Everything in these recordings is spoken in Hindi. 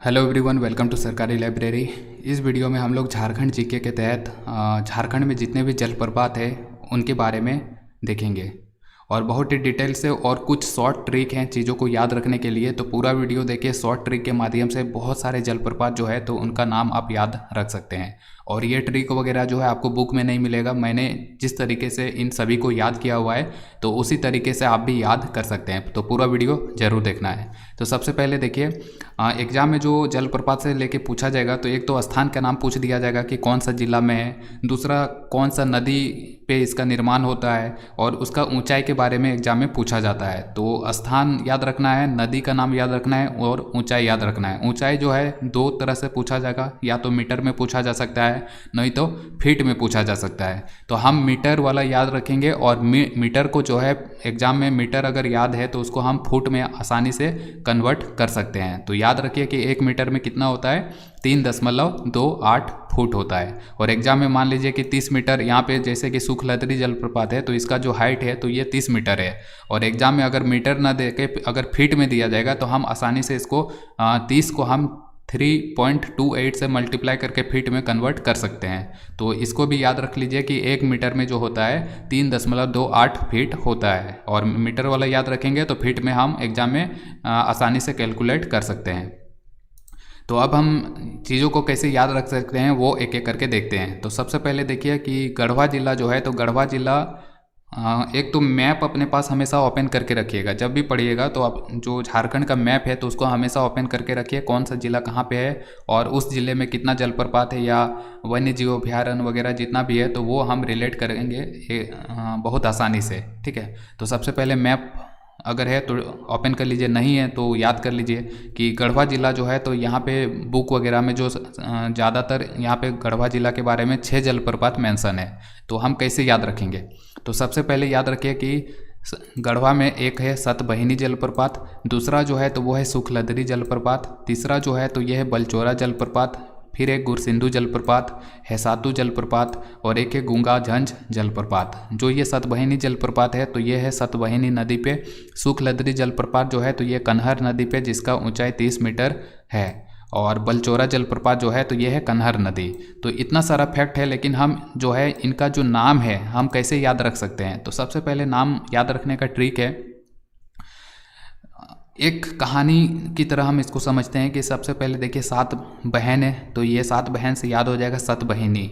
हेलो एवरीवन, वेलकम टू सरकारी लाइब्रेरी। इस वीडियो में हम लोग झारखंड जीके के तहत झारखंड में जितने भी जलप्रपात हैं उनके बारे में देखेंगे और बहुत ही डिटेल से, और कुछ शॉर्ट ट्रिक हैं चीज़ों को याद रखने के लिए। तो पूरा वीडियो देखिए। शॉर्ट ट्रिक के माध्यम से बहुत सारे जलप्रपात जो है तो उनका नाम आप याद रख सकते हैं। और ये ट्रिक वगैरह जो है आपको बुक में नहीं मिलेगा। मैंने जिस तरीके से इन सभी को याद किया हुआ है तो उसी तरीके से आप भी याद कर सकते हैं। तो पूरा वीडियो ज़रूर देखना है। तो सबसे पहले देखिए, एग्ज़ाम में जो जलप्रपात से लेके पूछा जाएगा तो एक तो स्थान का नाम पूछ दिया जाएगा कि कौन सा जिला में है, दूसरा कौन सा नदी पे इसका निर्माण होता है, और उसका ऊंचाई के बारे में एग्जाम में पूछा जाता है। तो स्थान याद रखना है, नदी का नाम याद रखना है और ऊंचाई याद रखना है। ऊंचाई जो है दो तरह से पूछा जाएगा, या तो मीटर में पूछा जा सकता है, नहीं तो फीट में पूछा जा सकता है। तो हम मीटर वाला याद रखेंगे, और मीटर को जो है एग्जाम में मीटर अगर याद है तो उसको हम फुट में आसानी से कन्वर्ट कर सकते हैं। तो याद रखिए कि 1 मीटर में कितना होता है, 3.28 फुट होता है। और एग्जाम में मान लीजिए कि 30 मीटर, यहाँ पे जैसे कि सुखलदरी जलप्रपात है तो इसका जो हाइट है तो ये 30 मीटर है। और एग्जाम में अगर मीटर ना दे के अगर फीट में दिया जाएगा तो हम आसानी से इसको 30 को हम 3.28 से मल्टीप्लाई करके फीट में कन्वर्ट कर सकते हैं। तो इसको भी याद रख लीजिए कि 1 मीटर में जो होता है 3.28 फीट होता है। और मीटर वाला याद रखेंगे तो फीट में हम एग्जाम में आसानी से कैलकुलेट कर सकते हैं। तो अब हम चीज़ों को कैसे याद रख सकते हैं वो एक एक करके देखते हैं। तो सबसे पहले देखिए कि गढ़वा जिला जो है, तो गढ़वा जिला, एक तो मैप अपने पास हमेशा ओपन करके रखिएगा। जब भी पढ़िएगा तो आप जो झारखंड का मैप है तो उसको हमेशा ओपन करके रखिए, कौन सा ज़िला कहाँ पे है और उस ज़िले में कितना जलप्रपात है या वन्य जीव अभयारण्य वगैरह जितना भी है तो वो हम रिलेट करेंगे बहुत आसानी से। ठीक है, तो सबसे पहले मैप अगर है तो ओपन कर लीजिए, नहीं है तो याद कर लीजिए कि गढ़वा ज़िला जो है तो यहाँ पे बुक वगैरह में जो ज़्यादातर यहाँ पे गढ़वा ज़िला के बारे में 6 जलप्रपात मेंशन है। तो हम कैसे याद रखेंगे, तो सबसे पहले याद रखिए कि गढ़वा में एक है सतबहिनी जलप्रपात, दूसरा जो है तो वो है सुखलदरी जलप्रपात, तीसरा जो है तो ये है बलचौरा जलप्रपात, फिर एक गुरसिंधु जलप्रपात, हेसातु जलप्रपात, और एक है गूंगा झंझ जलप्रपात। जो ये सतबहिनी जलप्रपात है तो ये है सतबहिनी नदी पे। सुखलदरी जलप्रपात जो है तो ये कन्हर नदी पे जिसका ऊंचाई 30 मीटर है। और बलचौरा जलप्रपात जो है तो ये है कन्हर नदी। तो इतना सारा फैक्ट है, लेकिन हम जो है इनका जो नाम है हम कैसे याद रख सकते हैं। तो सबसे पहले नाम याद रखने का ट्रिक है, एक कहानी की तरह हम इसको समझते हैं कि सबसे पहले देखिए 7 बहन है तो ये 7 बहन से याद हो जाएगा सतबहिनी।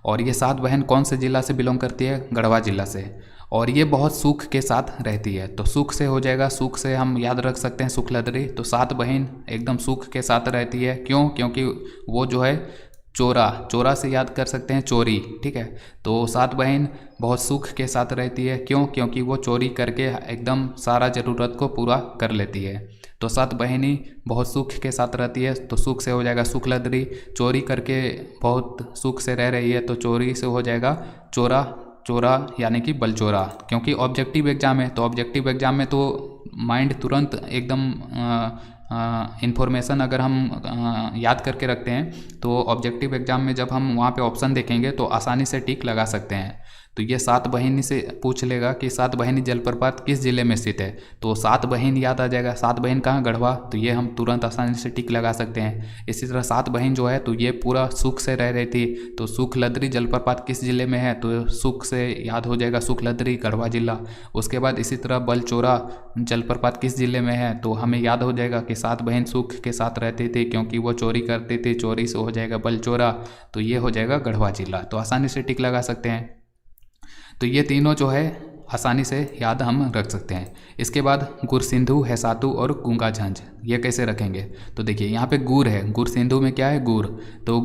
और ये 7 बहन कौन से ज़िला से बिलोंग करती है, गढ़वा ज़िला से। और ये बहुत सुख के साथ रहती है तो सुख से हो जाएगा, सुख से हम याद रख सकते हैं सुखलदरी। तो 7 बहन एकदम सुख के साथ रहती है, क्यों, क्योंकि वो जो है चोरा से याद कर सकते हैं चोरी। ठीक है, तो 7 बहन बहुत सुख के साथ रहती है, क्यों, क्योंकि वो चोरी करके एकदम सारा ज़रूरत को पूरा कर लेती है। तो 7 बहनी बहुत सुख के साथ रहती है तो सुख से हो जाएगा सुखलदरी। चोरी करके बहुत सुख से रह रही है तो चोरी से हो जाएगा चोरा यानी कि बलचौरा। क्योंकि ऑब्जेक्टिव एग्जाम है तो ऑब्जेक्टिव एग्जाम में तो माइंड तुरंत एकदम इन्फॉर्मेशन अगर हम याद करके रखते हैं तो ऑब्जेक्टिव एग्जाम में जब हम वहाँ पे ऑप्शन देखेंगे तो आसानी से टिक लगा सकते हैं। तो ये 7 बहिनी से पूछ लेगा कि 7 बहिनी जलप्रपात किस ज़िले में स्थित है, तो 7 बहिन याद आ जाएगा। 7 बहिन कहाँ, गढ़वा, तो ये हम तुरंत आसानी से टिक लगा सकते हैं। इसी तरह 7 बहिन जो है तो ये पूरा सुख से रह रही थी तो सुखलदरी जलप्रपात किस ज़िले में है, तो सुख से याद हो जाएगा सुखलदरी, गढ़वा जिला। उसके बाद इसी तरह बलचौरा जलप्रपात किस ज़िले में है तो हमें याद हो जाएगा कि 7 बहन सुख के साथ रहती थी क्योंकि वो चोरी करती थी, चोरी से हो जाएगा बलचौरा, तो ये हो जाएगा गढ़वा जिला। तो आसानी से टिक लगा सकते हैं। तो ये तीनों जो है आसानी से याद हम रख सकते हैं। इसके बाद गुरसिंधु, हेसातु और गूंगा झंझ, ये कैसे रखेंगे, तो देखिए यहाँ पे गुड़ है, गुरसिंधु में क्या है, गुड़। तो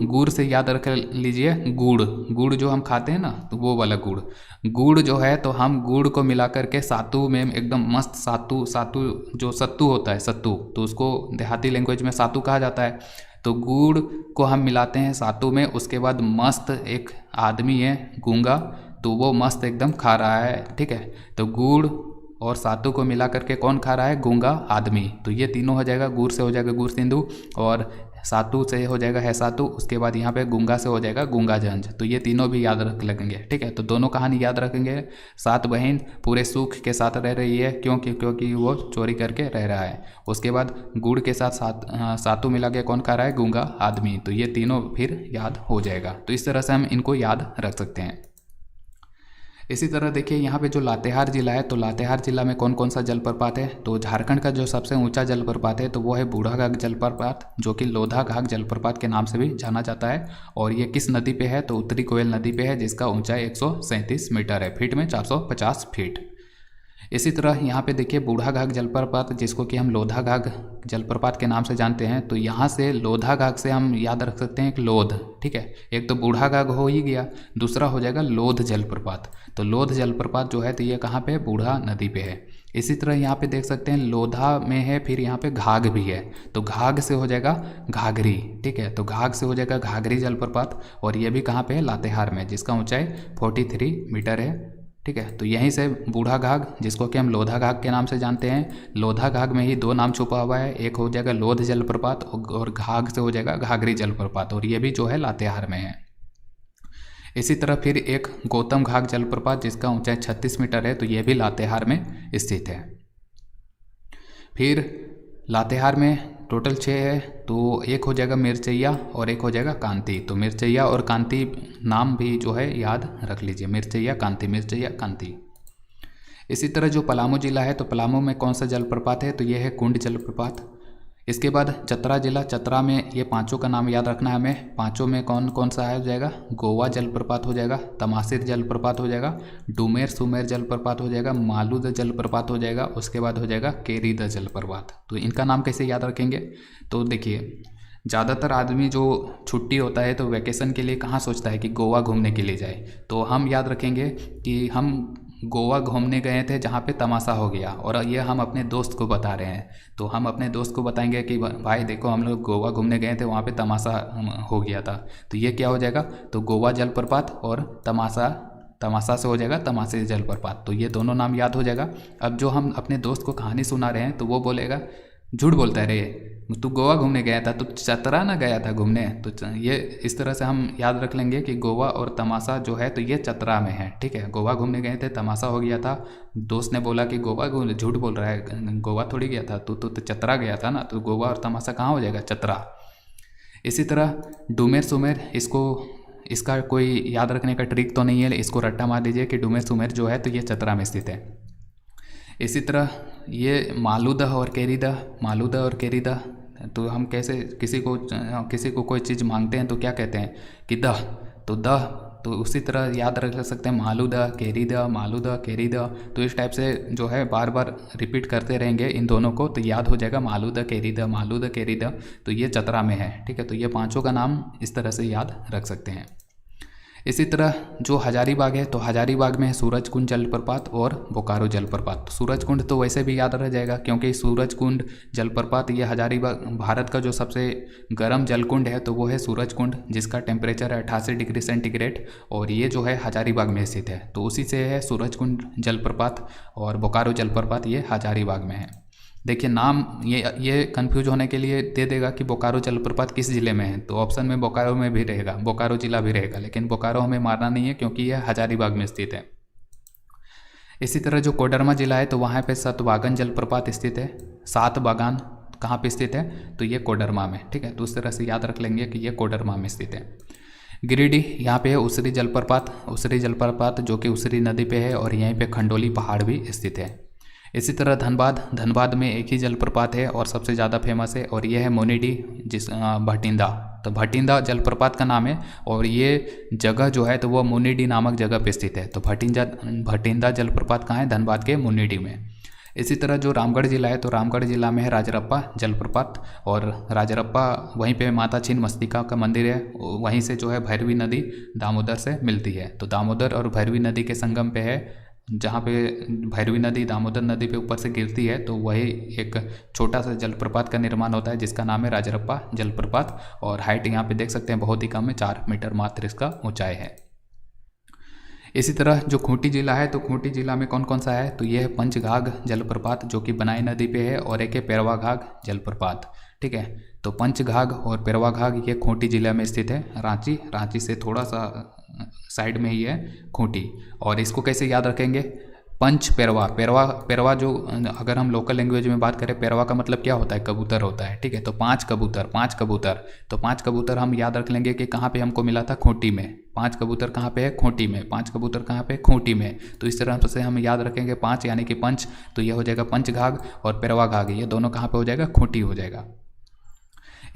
गुड़ से याद रख लीजिए, गुड़ जो हम खाते हैं ना तो वो वाला गुड़ जो है तो हम गुड़ को मिला करके सातु में एकदम मस्त सातु जो सत्तू होता है, सत्तू, तो उसको देहाती लैंग्वेज में सातु कहा जाता है। तो गुड़ को हम मिलाते हैं सातु में। उसके बाद मस्त एक आदमी है गूंगा, तो वो मस्त एकदम खा रहा है। ठीक है, तो गुड़ और सातु को मिला करके कौन खा रहा है, गूंगा आदमी। तो ये तीनों हो जाएगा, गुड़ से हो जाएगा गुरसिंधु, और सातू से हो जाएगा है सातू, उसके बाद यहाँ पे गुंगा से हो जाएगा गुंगाजंज। तो ये तीनों भी याद रख लगेंगे, ठीक है। तो दोनों कहानी याद रखेंगे। 7 बहन पूरे सुख के साथ रह रही है, क्योंकि वो चोरी करके रह रहा है। उसके बाद गुड़ के साथ सातू मिला के कौन खा रहा है, गूंगा आदमी। तो ये तीनों फिर याद हो जाएगा। तो इस तरह से हम इनको याद रख सकते हैं। इसी तरह देखिए यहाँ पे जो लातेहार जिला है, तो लातेहार जिला में कौन कौन सा जलप्रपात है। तो झारखंड का जो सबसे ऊंचा जलप्रपात है तो वो है बूढ़ाघाघ जलप्रपात, जो कि लोधाघाघ जलप्रपात के नाम से भी जाना जाता है। और ये किस नदी पे है, तो उत्तरी कोयल नदी पे है, जिसका ऊंचाई 137 मीटर है, फीट में 450 फीट। इसी तरह यहाँ पे देखिए बूढ़ाघाघ जलप्रपात, जिसको कि हम लोधाघाघ जलप्रपात के नाम से जानते हैं। तो यहाँ से लोधाघाघ से हम याद रख सकते हैं एक लोध, ठीक है। एक तो बूढ़ाघाघ हो ही गया, दूसरा हो जाएगा लोध जलप्रपात। तो लोध जलप्रपात जो है तो ये कहाँ पे, बूढ़ा नदी पे है। इसी तरह यहाँ पे देख सकते हैं लोधा में है, फिर यहाँ पे घाघ भी है। तो घाघ से हो जाएगा घाघरी, ठीक है। तो घाघ से हो जाएगा घाघरी जलप्रपात, और ये भी कहाँ पे है, लातेहार में, जिसका ऊंचाई 43 मीटर है, ठीक है। तो यहीं से बूढ़ाघाघ, जिसको कि हम लोधाघाघ के नाम से जानते हैं, लोधाघाघ में ही 2 नाम छुपा हुआ है। एक हो जाएगा लोध जलप्रपात और घाघ से हो जाएगा घाघरी जलप्रपात, और ये भी जो है लातेहार में है। इसी तरह फिर एक गौतम घाघ जलप्रपात, जिसका ऊंचाई 36 मीटर है, तो ये भी लातेहार में स्थित है। फिर लातेहार में टोटल 6 है, तो एक हो जाएगा मिर्चैया और एक हो जाएगा कांति। तो मिर्चैया और कांति नाम भी जो है याद रख लीजिए, मिर्चैया कांति, मिर्चैया कांति। इसी तरह जो पलामू जिला है, तो पलामू में कौन सा जलप्रपात है, तो ये है कुंड जलप्रपात। इसके बाद चतरा जिला, चतरा में ये 5 का नाम याद रखना है हमें। 5 में कौन कौन सा है, हो जाएगा गोवा जलप्रपात हो जाएगा, तमासिर जलप्रपात हो जाएगा, डूमेर सुमेर जलप्रपात हो जाएगा, मालूद जलप्रपात हो जाएगा, उसके बाद हो जाएगा केरीद जलप्रपात। तो इनका नाम कैसे याद रखेंगे, तो देखिए ज़्यादातर आदमी जो छुट्टी होता है तो वैकेशन के लिए कहाँ सोचता है कि गोवा घूमने के लिए जाए। तो हम याद रखेंगे कि हम गोवा घूमने गए थे जहाँ पे तमाशा हो गया, और ये हम अपने दोस्त को बता रहे हैं। तो हम अपने दोस्त को बताएंगे कि भाई देखो हम लोग गोवा घूमने गए थे, वहाँ पे तमाशा हो गया था। तो ये क्या हो जाएगा, तो गोवा जलप्रपात और तमाशा से हो जाएगा तमाशे जलप्रपात। तो ये दोनों नाम याद हो जाएगा। अब जो हम अपने दोस्त को कहानी सुना रहे हैं तो वो बोलेगा झूठ बोलता है रे, तू गोवा घूमने गया था, तू चतरा ना गया था घूमने। तो ये इस तरह से हम याद रख लेंगे कि गोवा और तमाशा जो है तो ये चतरा में है, ठीक है। गोवा घूमने गए थे, तमाशा हो गया था, दोस्त ने बोला कि गोवा झूठ बोल रहा है, गोवा थोड़ी गया था, तू तो चतरा गया था ना। तो गोवा और तमाशा कहाँ हो जाएगा, चतरा। इसी तरह डूमेर सुमेर, इसका कोई याद रखने का ट्रिक तो नहीं है, इसको रट्टा मार दीजिए कि डूमेर सुमेर जो है तो ये चतरा में स्थित है। इसी तरह ये मालूदह और केरीदह, तो हम कैसे किसी को कोई चीज़ मांगते हैं तो क्या कहते हैं कि दह, तो दह, तो उसी तरह याद रख सकते हैं मालूदह केरीदह। तो इस टाइप से जो है बार बार रिपीट करते रहेंगे इन दोनों को, तो याद हो जाएगा मालूदह केरीदह। तो ये चतरा में है, ठीक है। तो ये 5 का नाम इस तरह से याद रख सकते हैं। इसी तरह जो हजारीबाग है, तो हजारीबाग में है सूरजकुंड जलप्रपात और बोकारो जलप्रपात। सूरजकुंड तो वैसे भी याद रह जाएगा, क्योंकि सूरजकुंड जलप्रपात ये हजारीबाग, भारत का जो सबसे गर्म जलकुंड है तो वो है सूरजकुंड, जिसका टेम्परेचर है 88 डिग्री सेंटीग्रेड, और ये जो है हजारीबाग में स्थित है। तो उसी से है सूरजकुंड जलप्रपात, और बोकारो जलप्रपात ये हजारीबाग में है। देखिए नाम ये कंफ्यूज होने के लिए दे देगा कि बोकारो जलप्रपात किस ज़िले में है, तो ऑप्शन में बोकारो में भी रहेगा, बोकारो जिला भी रहेगा, लेकिन बोकारो हमें मारना नहीं है क्योंकि यह हजारीबाग में स्थित है। इसी तरह जो कोडरमा जिला है, तो वहाँ पे सतवागन जलप्रपात स्थित है। 7 बागान कहाँ पे स्थित है, तो ये कोडरमा में, ठीक है। तो उस तरह से याद रख लेंगे कि ये कोडरमा में स्थित है। गिरिडीह, यहाँ पे है उसरी जलप्रपात जो कि उसरी नदी पे है, और यहीं पे खंडोली पहाड़ भी स्थित है। इसी तरह धनबाद में एक ही जलप्रपात है और सबसे ज़्यादा फेमस है, और ये है मोनीडी, भटिंडा। तो भटिंडा जलप्रपात का नाम है, और ये जगह जो है तो वो मोनीडी नामक जगह पे स्थित है। तो भटिंडा जलप्रपात कहाँ है, धनबाद के मोनीडी में। इसी तरह जो रामगढ़ जिला है, तो रामगढ़ जिला में है राजरप्पा जलप्रपात, और राजरप्पा वहीं पे माता छिन्नमस्तिका का मंदिर है, वहीं से जो है भैरवी नदी दामोदर से मिलती है। तो दामोदर और भैरवी नदी के संगम पे है, जहाँ पे भैरवी नदी दामोदर नदी पे ऊपर से गिरती है, तो वही एक छोटा सा जलप्रपात का निर्माण होता है, जिसका नाम है राजरप्पा जलप्रपात, और हाइट यहाँ पे देख सकते हैं बहुत ही कम है, 4 मीटर मात्र इसका ऊंचाई है। इसी तरह जो खूंटी जिला है, तो खूंटी जिला में कौन कौन सा है, तो ये है पंचघाघ जलप्रपात जो कि बनाई नदी पे है, और एक है पैरवा घाघ जलप्रपात, ठीक है। तो पंचघाघ और पेरवाघाघ ये खूंटी जिले में स्थित है। रांची से थोड़ा सा साइड में ही है खूंटी। और इसको कैसे याद रखेंगे? पंच पेरवा, पेरवा जो अगर हम लोकल लैंग्वेज में बात करें, पेरवा का मतलब क्या होता है? कबूतर होता है, ठीक है। तो पांच कबूतर तो पांच कबूतर हम याद रख लेंगे कि कहाँ पे हमको मिला था? खूंटी में। पांच कबूतर कहाँ पे है? खूंटी में। पांच कबूतर कहाँ पे? खूंटी में। तो इस तरह से हम याद रखेंगे पाँच यानी कि पंच, तो ये हो जाएगा पंचघाघ, और पेरवाघाघ ये दोनों कहाँ पे हो जाएगा? खूंटी हो जाएगा।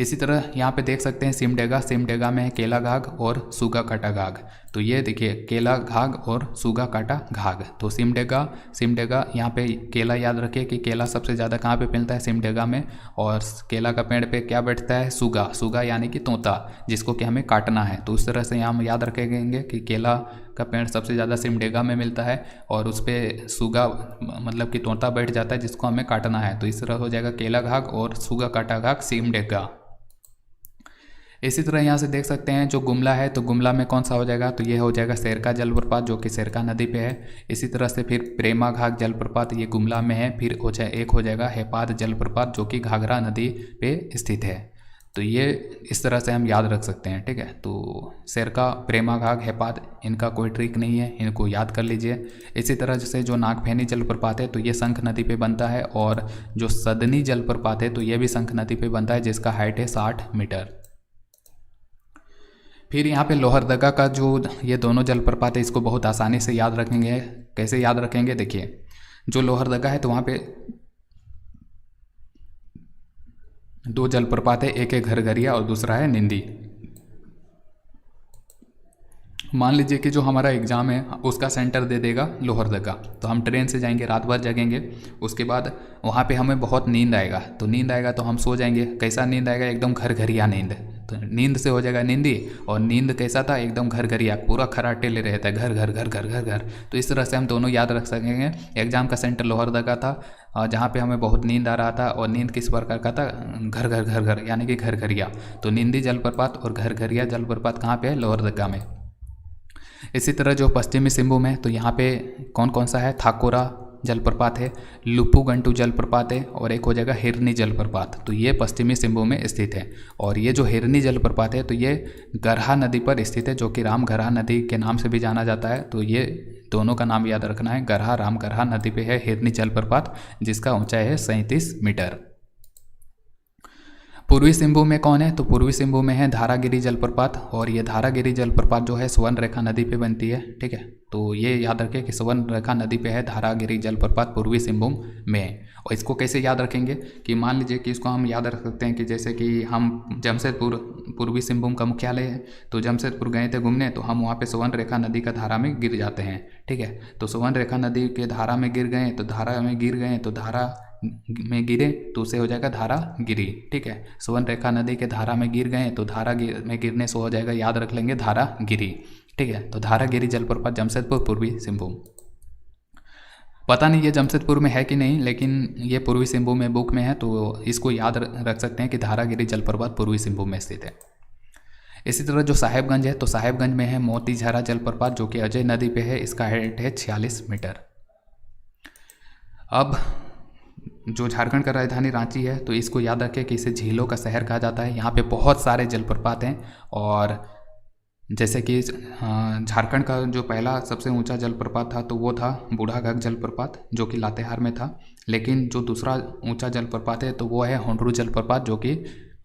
इसी तरह यहाँ पे देख सकते हैं सिमडेगा में है केलाघाघ और सूगा काटा घाघ। तो ये देखिए केलाघाघ और सूगा काटा घाघ। तो सिमडेगा यहाँ पे केला याद रखिए कि केला सबसे ज़्यादा कहाँ पे मिलता है? सिमडेगा में। और केला का पेड़ पे क्या बैठता है? सूगा यानी कि तोता, जिसको कि हमें काटना है। तो उस तरह से यहाँ हम याद रखेंगे कि केला का पेड़ सबसे ज़्यादा सिमडेगा में मिलता है और उस पर सूगा मतलब कि तोता बैठ जाता है, जिसको हमें काटना है। तो इस तरह हो जाएगा केलाघाघ और सूगा काटा घाघ सिमडेगा। इसी तरह यहाँ से देख सकते हैं जो गुमला है, तो गुमला में कौन सा हो जाएगा? तो ये हो जाएगा सेरका जलप्रपात, जो कि सेरका नदी पे है। इसी तरह से फिर प्रेमाघाघ जलप्रपात ये गुमला में है। फिर एक हो जाएगा हेपाद जलप्रपात, जो कि घाघरा नदी पे स्थित है। तो ये इस तरह से हम याद रख सकते हैं, ठीक है। तो सेरका, प्रेमाघाघ, हेपाद, इनका कोई ट्रिक नहीं है, इनको याद कर लीजिए। इसी तरह से जो नागफेनी जलप्रपात है तो ये शंख नदी पे बनता है, और जो सदनी जलप्रपात है तो ये भी शंख नदी पे बनता है, जिसका हाइट है 60 मीटर। फिर यहाँ पे लोहरदगा का जो ये दोनों जलप्रपात है इसको बहुत आसानी से याद रखेंगे। कैसे याद रखेंगे? देखिए, जो लोहरदगा है तो वहाँ पे दो जलप्रपात है, एक है घरघरिया और दूसरा है निंदी। मान लीजिए कि जो हमारा एग्ज़ाम है उसका सेंटर दे देगा लोहरदगा, तो हम ट्रेन से जाएंगे, रात भर जगेंगे, उसके बाद वहाँ पे हमें बहुत नींद आएगा, तो हम सो जाएंगे। कैसा नींद आएगा? एकदम घरघरिया नींद। तो नींद से हो जाएगा निंदी, और नींद कैसा था? एकदम घरघरिया, पूरा खराटे ले रहता है, घर घर घर घर घर घर। तो इस तरह से हम दोनों याद रख सकेंगे। एग्जाम का सेंटर लोहरदगा था, जहाँ पे हमें बहुत नींद आ रहा था, और नींद किस प्रकार का था? घर घर घर घर यानी कि घरघरिया। तो निंदी जलप्रपात और घरघरिया जलप्रपात कहाँ पे है? लोहरदगा में। इसी तरह जो पश्चिमी सिंहभूम है तो यहाँ पे कौन कौन सा है? थाकोरा जलप्रपात है, लुपुगंटू जलप्रपात है, और एक हो जाएगा हिरनी जलप्रपात। तो ये पश्चिमी सिंहभूम में स्थित है। और ये जो हिरनी जलप्रपात है तो ये गरहा नदी पर स्थित है, जो कि राम गरहा नदी के नाम से भी जाना जाता है। तो ये दोनों का नाम याद रखना है, गरहा, राम गरहा नदी पे है हिरनी जलप्रपात, जिसका ऊंचाई है 37 मीटर। पूर्वी सिंहभूम में कौन है? तो पूर्वी सिंहभूम में है धारागिरी जलप्रपात, और ये धारागिरी जलप्रपात जो है स्वर्ण रेखा नदी पे बनती है, ठीक है। तो ये याद रखें कि स्वर्ण रेखा नदी पे है धारागिरी जलप्रपात पूर्वी सिंहभूम में। और इसको कैसे याद रखेंगे? कि मान लीजिए कि इसको हम याद रख सकते हैं कि जैसे कि हम जमशेदपुर, पूर्वी सिंहभूम का मुख्यालय है, तो जमशेदपुर गए थे घूमने, तो हम वहाँ पे स्वर्ण रेखा नदी का धारा में गिर जाते हैं, ठीक है। तो स्वर्ण रेखा नदी के धारा में गिर गए, तो धारा में गिरे तो उसे हो जाएगा धारा गिरी, ठीक है। स्वर्ण रेखा नदी के धारा में गिर गए तो में गिरने से हो जाएगा, याद रख लेंगे, धारा गिरी, ठीक है। तो धारागिरी जलप्रपात जमशेदपुर पूर्वी सिंहभूम। पता नहीं ये जमशेदपुर में है कि नहीं, लेकिन ये पूर्वी सिंहभूम में बुक में है, तो इसको याद रख सकते हैं कि धारागिरी जलप्रपात पूर्वी सिंहभूम में स्थित है। इसी तरह जो साहेबगंज है तो साहेबगंज में है मोतीझरा जलप्रपात, जो कि अजय नदी पे है, इसका हाइट है 46 मीटर। अब जो झारखंड का राजधानी रांची है तो इसको याद रखें कि इसे झीलों का शहर कहा जाता है। यहाँ पे बहुत सारे जलप्रपात हैं, और जैसे कि झारखंड का जो पहला सबसे ऊंचा जलप्रपात था तो वो था बूढ़ाघाघ जलप्रपात, जो कि लातेहार में था। लेकिन जो दूसरा ऊंचा जलप्रपात है तो वो है होंडरू जलप्रपात, जो कि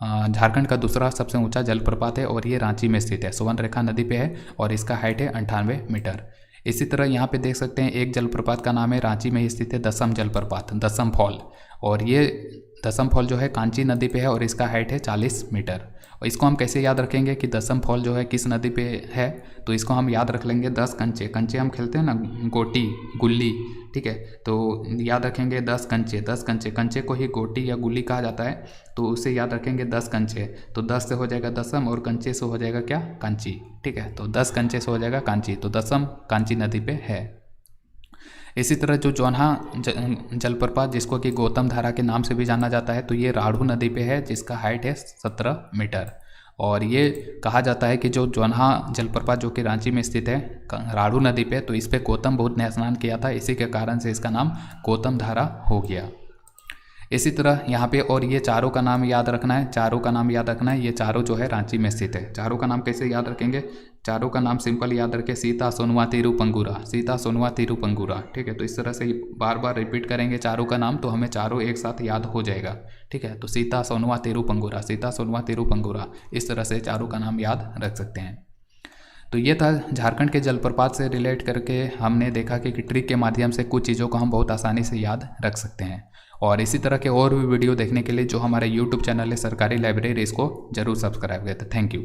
झारखंड का दूसरा सबसे ऊंचा जलप्रपात है, और ये रांची में स्थित है, स्वर्ण रेखा नदी पे है, और इसका हाइट है 98 मीटर। इसी तरह यहाँ पे देख सकते हैं एक जलप्रपात का नाम है, रांची में ही स्थित है, दसम जलप्रपात, दसम फॉल, और ये दसम फॉल जो है कांची नदी पे है, और इसका हाइट है 40 मीटर। और इसको हम कैसे याद रखेंगे कि दसम फॉल जो है किस नदी पे है? तो इसको हम याद रख लेंगे 10 कंचे हम खेलते हैं ना, गोटी गुल्ली, ठीक है। तो याद रखेंगे 10 कंचे को ही गोटी या गुल्ली कहा जाता है, तो उसे याद रखेंगे 10 कंचे। तो 10 से हो जाएगा दसम, और कंचे से हो जाएगा क्या? कांची, ठीक है। तो 10 कंचे से हो जाएगा कांची, तो दसम कांची नदी पे है। इसी तरह जो जोन्हा जलप्रपात, जिसको कि गौतम धारा के नाम से भी जाना जाता है, तो ये राढ़ू नदी पे है, जिसका हाइट है 17 मीटर। और ये कहा जाता है कि जो जोन्हा जलप्रपात जो कि रांची में स्थित है राढ़ू नदी पे, तो इस पे गौतम बुद्ध ने स्नान किया था, इसी के कारण से इसका नाम गौतम धारा हो गया। इसी तरह यहाँ पे और ये चारों का नाम याद रखना है, चारों का नाम याद रखना है। ये चारों जो है रांची में स्थित है। चारों का नाम कैसे याद रखेंगे? चारों का नाम सिंपल याद रखें, सीता, सोनवा, तिरुपंगुरा, सीता, सोनवा, तिरुपंगुरा। ठीक है, तो इस तरह से बार बार रिपीट करेंगे चारों का नाम तो हमें चारों एक साथ याद हो जाएगा। ठीक है, तो सीता, सोनवा, तिरुपंगुरा, सीता, सोनवा, तिरुपंगुरा, इस तरह से चारों का नाम याद रख सकते हैं। तो ये था झारखंड के जलप्रपात से रिलेट करके हमने देखा कि ट्रिक के माध्यम से कुछ चीज़ों को हम बहुत आसानी से याद रख सकते हैं। और इसी तरह के और भी वीडियो देखने के लिए जो हमारा यूट्यूब चैनल है सरकारी लाइब्रेरी, इसको जरूर सब्सक्राइब करें। Thank you.